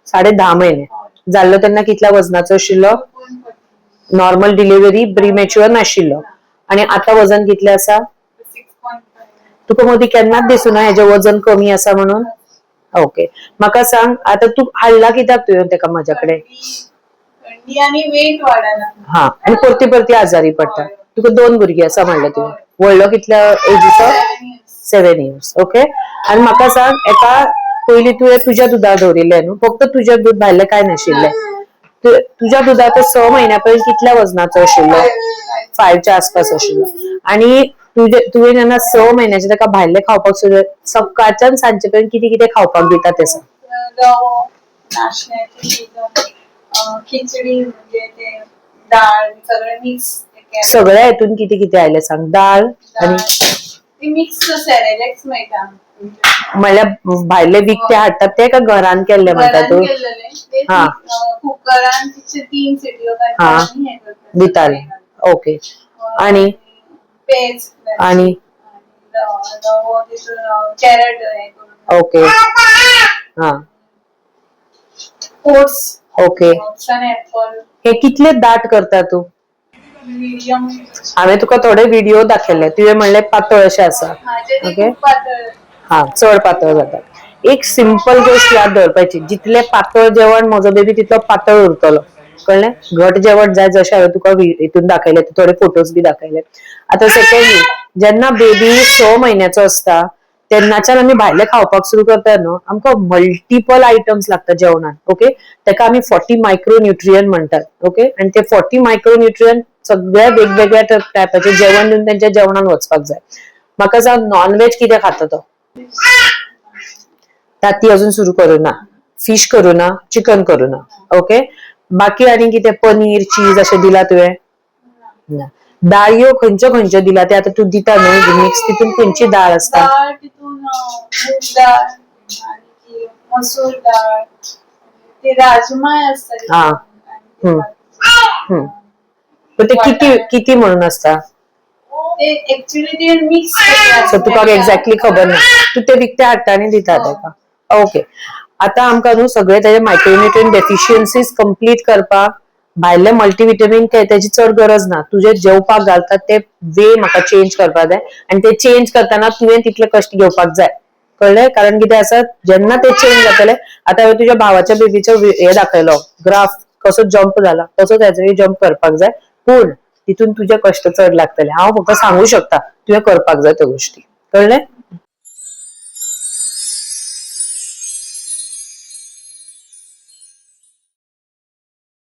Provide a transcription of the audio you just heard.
10.5 महिने जाल्लो तेन्ना कितल्या वजनाचो आशिल्लो? नॉर्मल डिलिव्हरी प्रीमॅच्युअर नाशिल्लो आणि आता वजन कितले आसा? तुका मदीं केन्नाच दिसूना हेजे वजन कमी आसा म्हणून? ओके, म्हाका सांग आता तू हाडला कित्याक तुवें तेका म्हाज्या कडेन? हा, आणि परती परती आजारी पडटा. तुका 2 भुरगीं आसा म्हणलें तुवें. व्हडलो कितल्या एजीचो? 7 years. ओके, आणि म्हाका सांग एका पयलीं तुवें तुज्या दुदार दवरिल्लें न्हू, फक्त तुजें दूद भायलें काय नाशिल्लें. तुज्या दुदार 6 म्हयन्या पयलीं कितल्या वजनाचो आशिल्लो? 5 च्या आसपास आशिल्लो. आणि तुवें जेन्ना 6 म्हयन्याचे ताका भायलें खावपाक सुरवात, सकाळच्यान सांजे पर्यंत कितें कितें खावपाक दिता तें सांग? खिचडी म्हणजे ते डाळ सगळे मिक्स. सगळ्या हेतून कितें कितें आयलें सांग? डाळ आणि मिक्स सेरेलेक्स मेळटा. म्हणल्यार भायले विकते हाडटात ते का घरान केल्ले म्हणटा तू? हा, कुकरान 3 सिट्यो दिताले. ओके, आणि पेज आणि कॅरट. ओके, हा, ओट्स. ओके, हे कितले दाट करता तू? मीडियम. हांवें तुका थोडे व्हिडिओ दाखयले, तुवें म्हणले पातळ अशें आसा. ओके, हा, चड पातळ जाता. एक सिंपल गोष्ट याद दवरपाची, जितले पातळ जेवण म्हजो बेबी तितलो पातळ उरतलो. कळ्ळें? घट जेवण जाय जशें हांवें तुका हितून दाखयले, थोडे फोटोज बी दाखयले. आता सेकंडली, जेन्ना बेबी 6 म्हयन्याचो आसता तेन्नाच्यान आमी भायलें खावपाक सुरू करता न्हू, आमकां मल्टिपल आयटम्स लागता जेवणान. ओके, तेका आमी 40 मायक्रोन्युट्रियन म्हणटात. ओके, आणि ते 40 मायक्रोन्युट्रियन सगळ्या वेगवेगळ्या टायपाचे जेवण दिवन तेंच्या जेवणान वचपाक जाय. म्हाका सांग, नॉनव्हेज कितें खाता तो? ताती अजून सुरू करूना, फिश करूना, चिकन करूना. ओके, बाकी आनी कितें पनीर, चीज अशें दिला तुवें? ना. दाळयो खंयच्यो खंयच्यो दिला ते आता तू दिता न्हू मिक्स, तितून खंयची दाळ आसता? मूग दाळ आणि मसूर दाळ, ते राजमा असतात. हा, ते किती किती म्हणून असता? ते एक्चुअली ते मिक्स. तुका एक्झॅक्टली खबर ना, तू ते विकते हाडटा आनी दिता तेका. ओके, आता आमकां न्हू सगळे तेजे मायक्रोन्युट्रियन डेफिशियन्सीज कंप्लीट करपाक भायले मल्टीविटॅमिन तेजी चड गरज ना. तुजे जेवपाक घालतात ते वे म्हाका चेंज करपाक जाय, आनी ते चेंज करतना तुवें तितले कश्ट घेवपाक जाय. कळ्ळें? कारण कितें आसा, जेन्ना ते चेंज जातले, आता हांवें तुज्या भावाच्या बेबीचो हे दाखयलो ग्राफ, कसो जंप जाला तसोच हेचोय जंप करपाक जाय, पूण तितून तुजे कश्ट चड लागतले. हांव फक्त सांगू शकता, तुवें करपाक जाय त्यो गोष्टी. कळ्ळें?